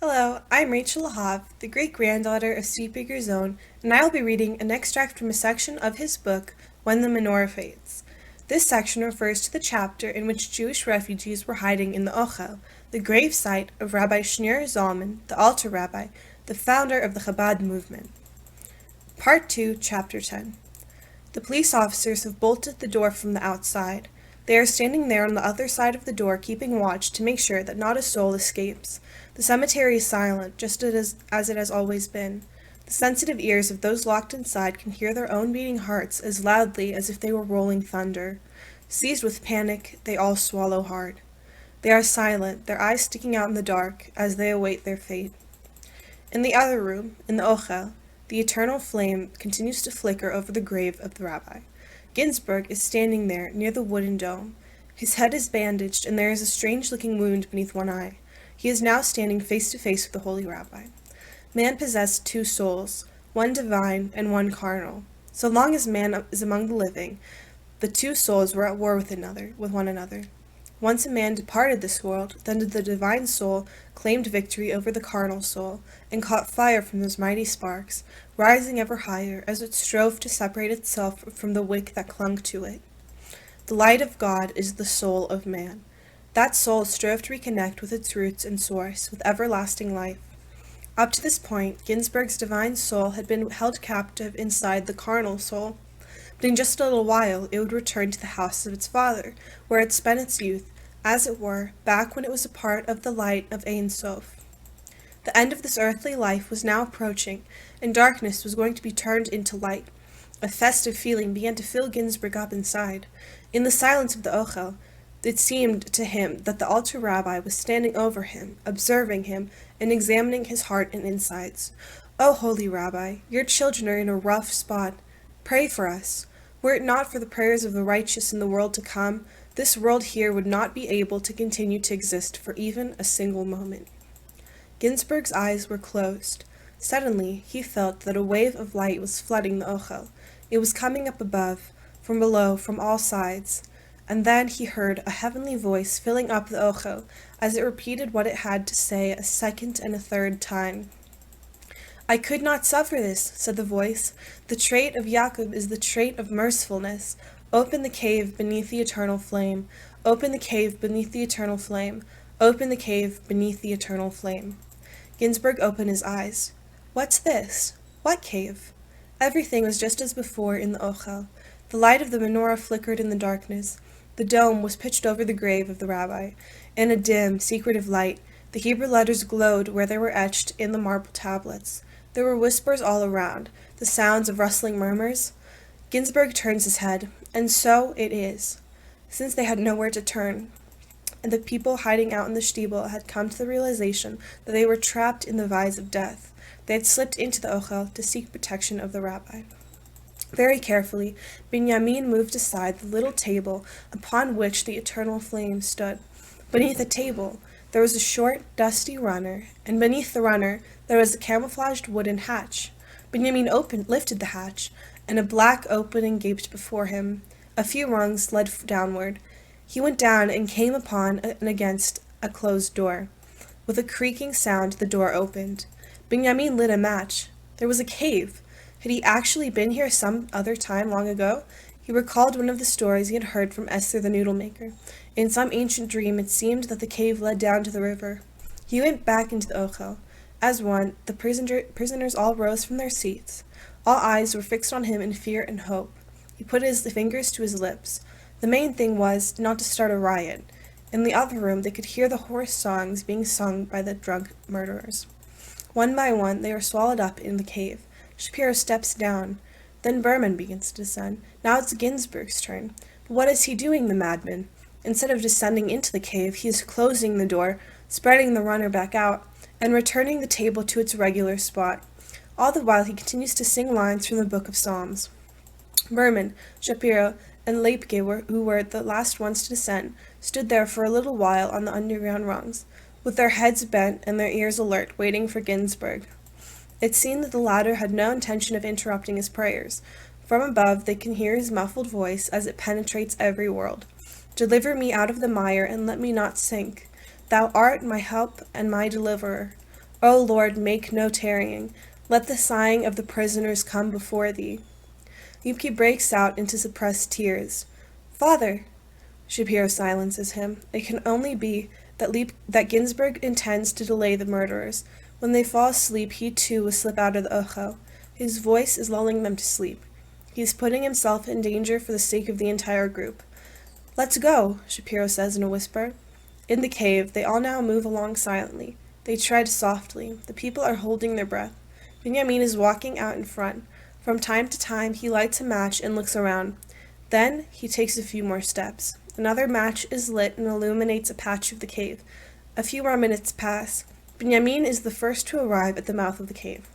Hello, I'm Rachel Lahav, the great-granddaughter of Zvi Preigerzon, and I will be reading an extract from a section of his book, When the Menorah Fades. This section refers to the chapter in which Jewish refugees were hiding in the Ochel, the grave site of Rabbi Shneur Zalman, the altar rabbi, the founder of the Chabad movement. Part 2, Chapter 10. The police officers have bolted the door from the outside. They are standing there on the other side of the door, keeping watch to make sure that not a soul escapes. The cemetery is silent, just as it has always been. The sensitive ears of those locked inside can hear their own beating hearts as loudly as if they were rolling thunder. Seized with panic, they all swallow hard. They are silent, their eyes sticking out in the dark as they await their fate. In the other room, in the Ochel, the eternal flame continues to flicker over the grave of the rabbi. Ginsburg is standing there near the wooden dome. His head is bandaged, and there is a strange-looking wound beneath one eye. He is now standing face to face with the holy rabbi. Man possessed two souls, one divine and one carnal. So long as man is among the living, the two souls were at war with one another. Once a man departed this world, then the divine soul claimed victory over the carnal soul, and caught fire from those mighty sparks, rising ever higher as it strove to separate itself from the wick that clung to it. The light of God is the soul of man. That soul strove to reconnect with its roots and source, with everlasting life. Up to this point, Ginsburg's divine soul had been held captive inside the carnal soul, but in just a little while it would return to the house of its father, where it spent its youth, as it were, back when it was a part of the light of Ein Sof. The end of this earthly life was now approaching, and darkness was going to be turned into light. A festive feeling began to fill Ginsburg up inside. In the silence of the Ochel, it seemed to him that the altar rabbi was standing over him, observing him, and examining his heart and insides. "O holy rabbi, your children are in a rough spot. Pray for us. Were it not for the prayers of the righteous in the world to come, this world here would not be able to continue to exist for even a single moment." Ginsburg's eyes were closed. Suddenly, he felt that a wave of light was flooding the Ochel. It was coming up above, from below, from all sides. And then he heard a heavenly voice filling up the Ochel as it repeated what it had to say a second and a third time. "I could not suffer this," said the voice. "The trait of Yaakov is the trait of mercifulness. Open the cave beneath the eternal flame. Open the cave beneath the eternal flame. Open the cave beneath the eternal flame." Ginsburg opened his eyes. What's this? What cave? Everything was just as before in the Ochel. The light of the menorah flickered in the darkness. The dome was pitched over the grave of the rabbi. In a dim, secretive light, the Hebrew letters glowed where they were etched in the marble tablets. There were whispers all around, the sounds of rustling murmurs. Ginsburg turns his head, and so it is. Since they had nowhere to turn, and the people hiding out in the shtibel had come to the realization that they were trapped in the vise of death, they had slipped into the Ochel to seek protection of the rabbi. Very carefully, Binyamin moved aside the little table upon which the eternal flame stood. Beneath the table, there was a short, dusty runner, and beneath the runner, there was a camouflaged wooden hatch. Binyamin lifted the hatch, and a black opening gaped before him. A few rungs led downward. He went down and came upon and against a closed door. With a creaking sound, the door opened. Binyamin lit a match. There was a cave. Had he actually been here some other time long ago? He recalled one of the stories he had heard from Esther the noodle-maker. In some ancient dream, it seemed that the cave led down to the river. He went back into the Ochel. As one, the prisoners all rose from their seats. All eyes were fixed on him in fear and hope. He put his fingers to his lips. The main thing was not to start a riot. In the other room, they could hear the hoarse songs being sung by the drunk murderers. One by one, they were swallowed up in the cave. Shapiro steps down. Then Berman begins to descend. Now it's Ginsburg's turn. But what is he doing, the madman? Instead of descending into the cave, he is closing the door, spreading the runner back out, and returning the table to its regular spot. All the while he continues to sing lines from the Book of Psalms. Berman, Shapiro, and Leipke, who were the last ones to descend, stood there for a little while on the underground rungs, with their heads bent and their ears alert, waiting for Ginsburg. It seemed that the latter had no intention of interrupting his prayers. From above they can hear his muffled voice as it penetrates every world. "Deliver me out of the mire, and let me not sink. Thou art my help and my deliverer. O Lord, make no tarrying. Let the sighing of the prisoners come before thee. Liebke breaks out into suppressed tears. Father! Shapiro silences him. It can only be that Ginsburg intends to delay the murderers. When they fall asleep, he too will slip out of the Ocho. His voice is lulling them to sleep. He is putting himself in danger for the sake of the entire group. Let's go, Shapiro says in a whisper. In the cave, they all now move along silently. They tread softly. The people are holding their breath. Benjamin is walking out in front. From time to time, he lights a match and looks around. Then, he takes a few more steps. Another match is lit and illuminates a patch of the cave. A few more minutes pass. Benjamin is the first to arrive at the mouth of the cave.